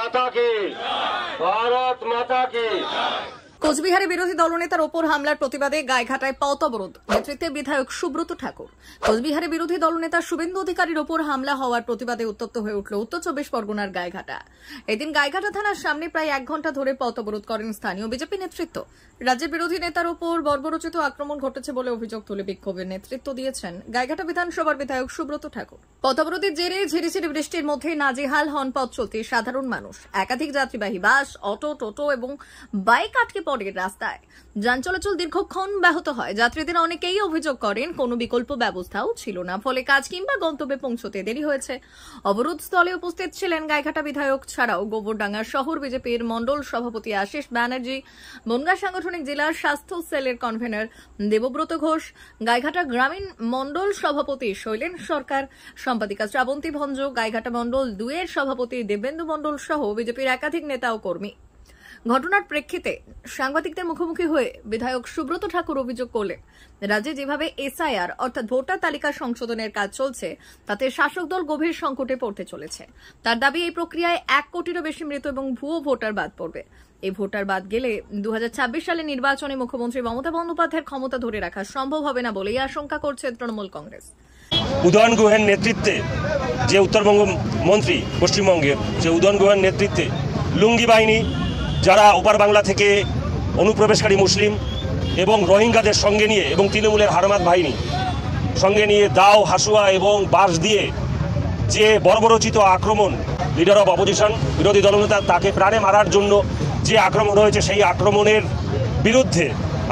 माता की, भारत माता की। কোচবিহারে বিরোধী দলনেতার ওপর হামলার প্রতিবাদে গাইঘাটায় পথ অবরোধ, নেতৃত্বে বিধায়ক সুব্রত ঠাকুর। কোচবিহারে বিরোধী দলনেতা শুভেন্দু অধিকারীর ওপর হামলা হওয়ার প্রতিবাদে উত্তপ্ত হয়ে উঠল উত্তর 24 পরগনার গাইঘাটা। এদিন গাইঘাটা থানার সামনে প্রায় 1 ঘণ্টা ধরে পথ অবরোধ করেন স্থানীয় বিজেপি নেতৃত্ব। রাজ্যের বিরোধী নেতার ওপর বর্বরোচিত আক্রমণ ঘটেছে বলে অভিযোগ তুলে বিক্ষোভের নেতৃত্ব দিয়েছেন গাইঘাটা বিধানসভার বিধায়ক সুব্রত ঠাকুর। পথ অবরোধের জেরে ঝিরিঝিরি বৃষ্টির মধ্যে নাজেহাল হন পথ চলতি সাধারণ মানুষ। একাধিক যাত্রীবাহী বাস, অটো, টোটো এবং বাইক আটকে পড়ে রাস্তায়। যান চলাচল দীর্ঘক্ষণ ব্যাহত হয়। যাত্রীদের অনেকেই অভিযোগ করেন কোনো বিকল্প ব্যবস্থাও ছিল না, ফলে কাজ কিংবা গন্তব্যে পৌঁছতে দেরি হয়েছে। অবরোধ স্থলে উপস্থিত ছিলেন গাইঘাটা বিধায়ক ছাড়াও গোবরডাঙ্গা শহর বিজেপির মণ্ডল সভাপতি আশিস ব্যানার্জি, বনগাঁ সাংগঠনিক জেলার স্বাস্থ্য সেলের কনভেনর দেবব্রত ঘোষ, গাইঘাটা গ্রামীণ মণ্ডল সভাপতি শৈলেন সরকার, সম্পাদিকা শ্রাবন্তী ভঞ্জ, গাইঘাটা মণ্ডল 2 এর সভাপতি দেবেন্দু মণ্ডল সহ বিজেপির একাধিক নেতা ও কর্মী। ঘটনার প্রেক্ষিতে সাংবাদিকদের মুখোমুখি হয়ে বিধায়ক সুব্রত ঠাকুর অভিযোগ করলেন, রাজ্যে যেভাবে এসআইআর অর্থাৎ ভোটার তালিকা সংশোধনের কাজ চলছে তাতে শাসক দল গভীর সংকটে পড়তে চলেছে। তার দাবি, এই প্রক্রিয়ায় 1 কোটিরও বেশি মৃত এবং ভুয়ো ভোটার বাদ পড়বে। এই ভোটার বাদ গেলে 2026 সালে নির্বাচনে মুখ্যমন্ত্রী মমতা বন্দ্যোপাধ্যায়ের ক্ষমতা ধরে রাখা সম্ভব হবে না বলেই আশঙ্কা করছে তৃণমূল কংগ্রেস। উদয়ন গুহের নেতৃত্বে যে উত্তরবঙ্গ মন্ত্রী পশ্চিমবঙ্গের, যে উদয়ন গুহের নেতৃত্বে লুঙ্গি বাহিনী, যারা ওপার বাংলা থেকে অনুপ্রবেশকারী মুসলিম এবং রোহিঙ্গাদের সঙ্গে নিয়ে এবং তৃণমূলের হারমাত বাহিনী সঙ্গে নিয়ে দাও, হাসুয়া এবং বাঁশ দিয়ে যে বর্বরোচিত আক্রমণ, লিডার অব অপোজিশন বিরোধী দলনেতা তাকে প্রাণে মারার জন্য যে আক্রমণ হয়েছে, সেই আক্রমণের বিরুদ্ধে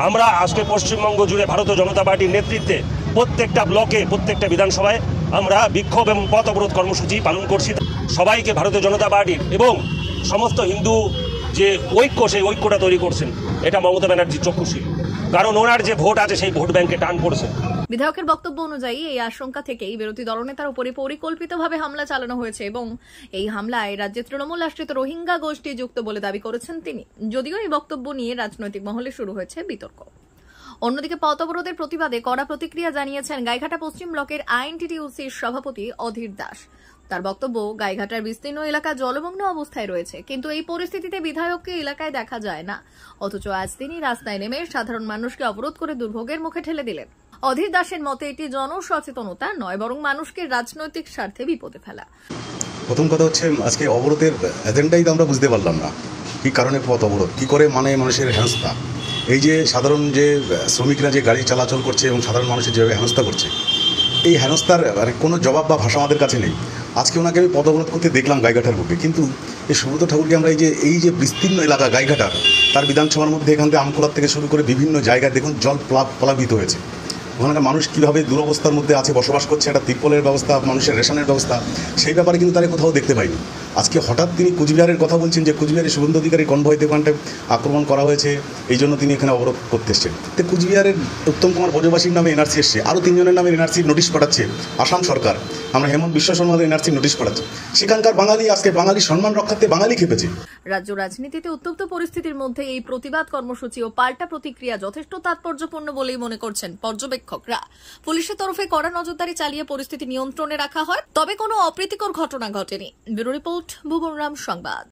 আমরা আজকে পশ্চিমবঙ্গ জুড়ে ভারতীয় জনতা পার্টির নেতৃত্বে প্রত্যেকটা ব্লকে, প্রত্যেকটা বিধানসভায় আমরা বিক্ষোভ এবং পথ অবরোধ কর্মসূচি পালন করছি। সবাইকে ভারতীয় জনতা পার্টির এবং সমস্ত হিন্দু যে ঐক্য, সেই ঐক্যটা তৈরি করছেন, এটা মমতা ব্যানার্জির চক্ষুশীল, কারণ ওনার যে ভোট আছে সেই ভোট ব্যাংকে টান পড়ছে। বিধায়কের বক্তব্য অনুযায়ী এই আশঙ্কা থেকেই বিরোধী দলনেতার উপরে পরিকল্পিতভাবে হামলা চালানো হয়েছে এবং এই হামলায় রাজ্যে তৃণমূল আশ্রিত রোহিঙ্গা গোষ্ঠী যুক্ত বলে দাবি করেছেন তিনি। যদিও এই বক্তব্য নিয়ে রাজনৈতিক মহলে শুরু হয়েছে বিতর্ক। অন্যদিকে পথ অবরোধের প্রতিবাদে কড়া প্রতিক্রিয়া জানিয়েছেন গাইঘাটা পশ্চিম ব্লকের আইএনটিটিইউসির সভাপতি অধীর দাস। তার বক্তব্য, গাইঘাটার বিস্তীর্ণ এলাকা জলমগ্ন অবস্থায় রয়েছে, কিন্তু এই পরিস্থিতিতে বিধায়ককে এলাকায় দেখা যায় না, অথচ আজ তিনি রাস্তায় নেমে সাধারণ মানুষকে অবরোধ করে দুর্ভোগের মুখে ঠেলে দিলেন। অধীর দাসের মতে এটি জনসচেতনতা নয়, বরং মানুষকে রাজনৈতিক স্বার্থে বিপদে ফেলা। প্রথম কথা হচ্ছে, আজকে অবরোধের এজেন্ডাই তো আমরা বুঝতে পারলাম না, কি কারণে পথ অবরোধ, কি করে মানে মানুষের হেনস্থা, এই যে সাধারণ যে শ্রমিকরা যে গাড়ি চলাচল করছে এবং সাধারণ মানুষের যেভাবে হেনস্থা করছে, এই হেনস্থার কোনো জবাব বা ভাষা আমাদের কাছে নেই। আজকে ওনাকে আমি পথ অবরোধ করতে দেখলাম গাইঘাটার বুকে, কিন্তু এই সুব্রত ঠাকুরকে আমরা এই যে বিস্তীর্ণ এলাকা গাইঘাটার, তার বিধানসভার মধ্যে এখান থেকে আমখোলার থেকে শুরু করে বিভিন্ন জায়গায় দেখুন জল প্লাবিত হয়েছে। ওখানকার মানুষ কীভাবে দুরবস্থার মধ্যে আছে, বসবাস করছে, একটা তিরপলের ব্যবস্থা, মানুষের রেশনের ব্যবস্থা, সেই ব্যাপারে কিন্তু তারা কোথাও দেখতে পাইনি। আজকে হঠাৎ তিনি কুচবিহারের কথা বলছেন যে কুচবিহারে শুভেন্দু অধিকারী কনভয় দোকানটায় আক্রমণ করা হয়েছে, এই জন্য তিনি এখানে অবরোধ করতে এসছেন। তো কুচবিহারের উত্তম কুমার ব্রজবাসীর নামে এনআরসি এসছে, আরও 3 জনের নামে এনআরসির নোটিশ পাঠাচ্ছে আসাম সরকার। আমরা হেমন্ত বিশ্ব শর্মাদের এনআরসির নোটিশ পাঠাচ্ছি। সেখানকার বাঙালি আজকে বাঙালি সম্মান রক্ষার্থে বাঙালি খেপেছে। রাজ্য রাজনীতিতে উত্তপ্ত পরিস্থিতির মধ্যে এই প্রতিবাদ কর্মসূচি ও পাল্টা প্রতিক্রিয়া যথেষ্ট তাৎপর্যপূর্ণ বলেই মনে করছেন পর্যবেক্ষকরা। পুলিশের তরফে কড়া নজরদারি চালিয়ে পরিস্থিতি নিয়ন্ত্রণে রাখা হয়, তবে কোনো অপ্রীতিকর ঘটনা ঘটেনি। ব্যুরো রিপোর্ট, ভুবনরাম সংবাদ।